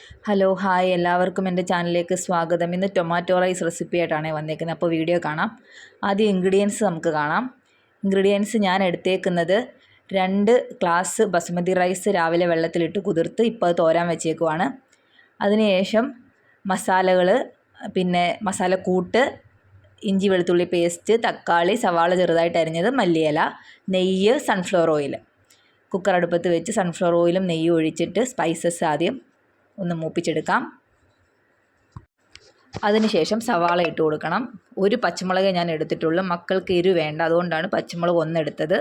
Hello hi എല്ലാവർക്കും എൻ്റെ ചാനലിലേക്ക് സ്വാഗതം. ഇന്ന് ടൊമാറ്റോ റൈസ് റെസിപ്പി ആയിട്ടാണ് വന്നേക്കുന്നത്. അപ്പോൾ വീഡിയോ കാണാം. ആദ്യം ഇൻഗ്രീഡിയൻസ് നമുക്ക് കാണാം. ഇൻഗ്രീഡിയൻസ് ഞാൻ എടുത്തേക്കുന്നത് 2 ഗ്ലാസ് ബസുമതി റൈസ് രാവിലെ വെള്ളത്തിലിട്ട് കുതിർത്ത് ഇപ്പോൾ തോരാൻ വെച്ചേക്കുവാണ്. അതിനുശേഷം മസാലകൾ, പിന്നെ മസാലക്കൂട്ട്, ഇഞ്ചി വെളുത്തുള്ളി പേസ്റ്റ്, തക്കാളി, സവാള ചെറുതായിട്ട് അരിഞ്ഞത്, മല്ലിയില, നെയ്യ്, സൺഫ്ലവർ ഓയിൽ. കുക്കർ അടുപ്പത്ത് വെച്ച് സൺഫ്ലവർ ഓയിലും നെയ്യും ഒഴിച്ചിട്ട് സ്പൈസസ് ആദ്യം ഒന്ന് മൂപ്പിച്ചെടുക്കാം. അതിനുശേഷം സവാള ഇട്ട് കൊടുക്കണം. 1 പച്ചമുളകേ ഞാൻ എടുത്തിട്ടുള്ളൂ. മക്കൾക്ക് എരിവ് വേണ്ട, അതുകൊണ്ടാണ് പച്ചമുളക് 1 എടുത്തത്.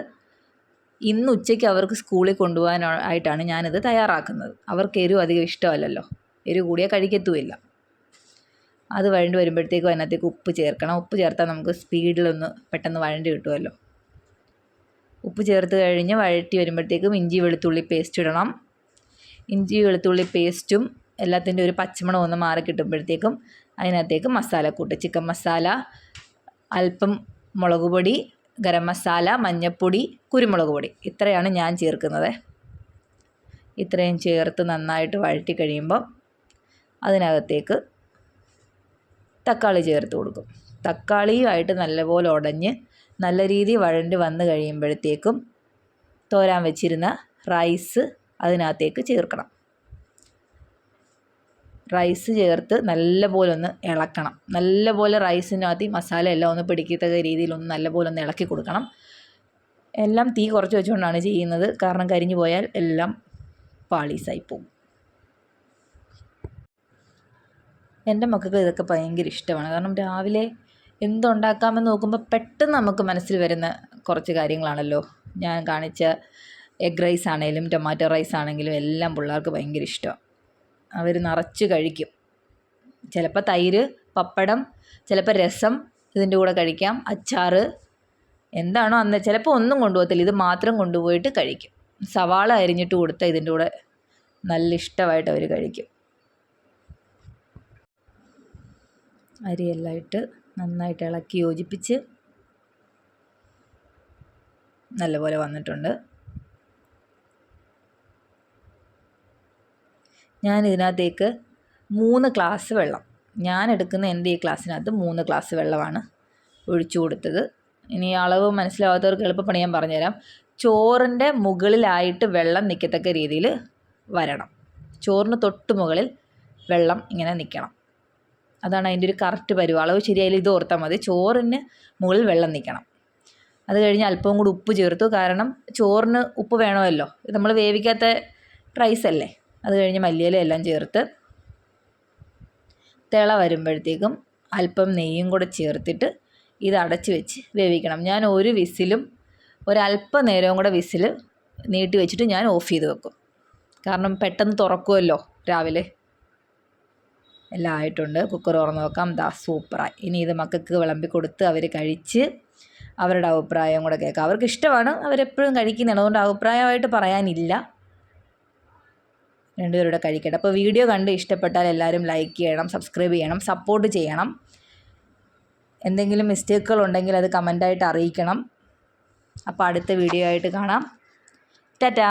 ഇന്ന് ഉച്ചയ്ക്ക് അവർക്ക് സ്കൂളിൽ കൊണ്ടുപോകാനായിട്ടാണ് ഞാനിത് തയ്യാറാക്കുന്നത്. അവർക്ക് എരിവ് അധികം ഇഷ്ടമല്ലല്ലോ, എരിവ് കൂടിയാൽ കഴിക്കത്തുമില്ല. അത് വഴണ്ടി വരുമ്പോഴത്തേക്കും അതിനകത്തേക്ക് ഉപ്പ് ചേർക്കണം. ഉപ്പ് ചേർത്താൽ നമുക്ക് സ്പീഡിലൊന്ന് പെട്ടെന്ന് വഴണ്ടി കിട്ടുമല്ലോ. ഉപ്പ് ചേർത്ത് കഴിഞ്ഞ് വഴറ്റി വരുമ്പോഴത്തേക്കും ഇഞ്ചി വെളുത്തുള്ളി പേസ്റ്റ് ഇടണം. ഇഞ്ചി വെളുത്തുള്ളി പേസ്റ്റും എല്ലാത്തിൻ്റെ ഒരു പച്ചമണം ഒന്ന് മാറി കിട്ടുമ്പോഴത്തേക്കും അതിനകത്തേക്ക് മസാലക്കൂട്ട്, ചിക്കൻ മസാല, അല്പം മുളക് പൊടി, ഗരം മസാല, മഞ്ഞൾപ്പൊടി, കുരുമുളക് പൊടി, ഇത്രയാണ് ഞാൻ ചേർക്കുന്നത്. ഇത്രയും ചേർത്ത് നന്നായിട്ട് വഴറ്റി കഴിയുമ്പോൾ അതിനകത്തേക്ക് തക്കാളി ചേർത്ത് കൊടുക്കും. തക്കാളിയുമായിട്ട് നല്ലപോലെ ഉടഞ്ഞ് നല്ല രീതിയിൽ വഴണ്ടി വന്ന് കഴിയുമ്പോഴത്തേക്കും തോരാൻ വെച്ചിരുന്ന റൈസ് അതിനകത്തേക്ക് ചേർക്കണം. റൈസ് ചേർത്ത് നല്ലപോലെ ഒന്ന് ഇളക്കണം. നല്ലപോലെ റൈസിനകത്ത് ഈ മസാല എല്ലാം ഒന്ന് പിടിക്കത്തക്ക രീതിയിലൊന്ന് നല്ലപോലെ ഒന്ന് ഇളക്കി കൊടുക്കണം. എല്ലാം തീ കുറച്ച് വെച്ചുകൊണ്ടാണ് ചെയ്യുന്നത്, കാരണം കരിഞ്ഞു പോയാൽ എല്ലാം പാളീസായി പോകും. എൻ്റെ മക്കൾക്ക് ഇതൊക്കെ ഭയങ്കര ഇഷ്ടമാണ്. കാരണം രാവിലെ എന്തുണ്ടാക്കാമെന്ന് നോക്കുമ്പോൾ പെട്ടെന്ന് നമുക്ക് മനസ്സിൽ വരുന്ന കുറച്ച് കാര്യങ്ങളാണല്ലോ. ഞാൻ കാണിച്ച എഗ് റൈസ് ആണെങ്കിലും ടൊമാറ്റോ റൈസ് ആണെങ്കിലും എല്ലാം പിള്ളേർക്ക് ഭയങ്കര ഇഷ്ടമാണ്. അവർ നിറച്ച് കഴിക്കും. ചിലപ്പോൾ തൈര്, പപ്പടം, ചിലപ്പോൾ രസം ഇതിൻ്റെ കൂടെ കഴിക്കാം, അച്ചാർ, എന്താണോ അന്ന്. ചിലപ്പോൾ ഒന്നും കൊണ്ടുപോകത്തില്ല, ഇത് മാത്രം കൊണ്ടുപോയിട്ട് കഴിക്കും. സവാള അരിഞ്ഞിട്ട് കൊടുത്താൽ ഇതിൻ്റെ കൂടെ നല്ല ഇഷ്ടമായിട്ട് അവർ കഴിക്കും. അരിയെല്ലാം ഇട്ട് നന്നായിട്ട് ഇളക്കി യോജിപ്പിച്ച് നല്ലപോലെ വന്നിട്ടുണ്ട്. ഞാൻ ഇതിനകത്തേക്ക് 3 ഗ്ലാസ് വെള്ളം, ഞാൻ എടുക്കുന്ന എൻ്റെ ഈ ഗ്ലാസ്സിനകത്ത് 3 ഗ്ലാസ് വെള്ളമാണ് ഒഴിച്ചു കൊടുത്തത്. ഇനി അളവ് മനസ്സിലാവാത്തവർക്ക് എളുപ്പപ്പണി ഞാൻ പറഞ്ഞുതരാം. ചോറിൻ്റെ മുകളിലായിട്ട് വെള്ളം നിൽക്കത്തക്ക രീതിയിൽ വരണം. ചോറിന് തൊട്ട് മുകളിൽ വെള്ളം ഇങ്ങനെ നിൽക്കണം. അതാണ് അതിൻ്റെ ഒരു കറക്റ്റ് പരുവം. അളവ് ശരിയായാലും ഇത് ഓർത്താൽ മതി. ചോറിന് മുകളിൽ വെള്ളം നിൽക്കണം. അത് കഴിഞ്ഞ് അല്പവും കൂടി ഉപ്പ് ചേർത്തു, കാരണം ചോറിന് ഉപ്പ് വേണമല്ലോ, ഇത് നമ്മൾ വേവിക്കാത്ത റൈസല്ലേ. അത് കഴിഞ്ഞ് മല്ലിയില എല്ലാം ചേർത്ത് തിള വരുമ്പോഴത്തേക്കും അല്പം നെയ്യും കൂടെ ചേർത്തിട്ട് ഇത് അടച്ച് വെച്ച് വേവിക്കണം. ഞാൻ ഒരു വിസിലും ഒരല്പ നേരവും കൂടെ വിസിൽ നീട്ടി വെച്ചിട്ട് ഞാൻ ഓഫ് ചെയ്ത് വെക്കും. കാരണം പെട്ടെന്ന് തുറക്കുമല്ലോ രാവിലെ. എല്ലാം ആയിട്ടുണ്ട്. കുക്കർ തുറന്ന് നോക്കാം. സൂപ്പറായി. ഇനി ഇത് മക്കൾക്ക് വിളമ്പി കൊടുത്ത് അവർ കഴിച്ച് അവരുടെ അഭിപ്രായം കൂടെ കേൾക്കാം. അവർക്ക് ഇഷ്ടമാണ്, അവരെപ്പോഴും കഴിക്കുന്നതാണ്, അതുകൊണ്ട് അഭിപ്രായമായിട്ട് പറയാനില്ല. രണ്ടുപേരുടെ കഴിക്കട്ടെ. അപ്പോൾ വീഡിയോ കണ്ട് ഇഷ്ടപ്പെട്ടാൽ എല്ലാവരും ലൈക്ക് ചെയ്യണം, സബ്സ്ക്രൈബ് ചെയ്യണം, സപ്പോർട്ട് ചെയ്യണം. എന്തെങ്കിലും മിസ്റ്റേക്കുകൾ ഉണ്ടെങ്കിൽ അത് കമൻ്റായിട്ട് അറിയിക്കണം. അപ്പോൾ അടുത്ത വീഡിയോ ആയിട്ട് കാണാം. ടാറ്റാ.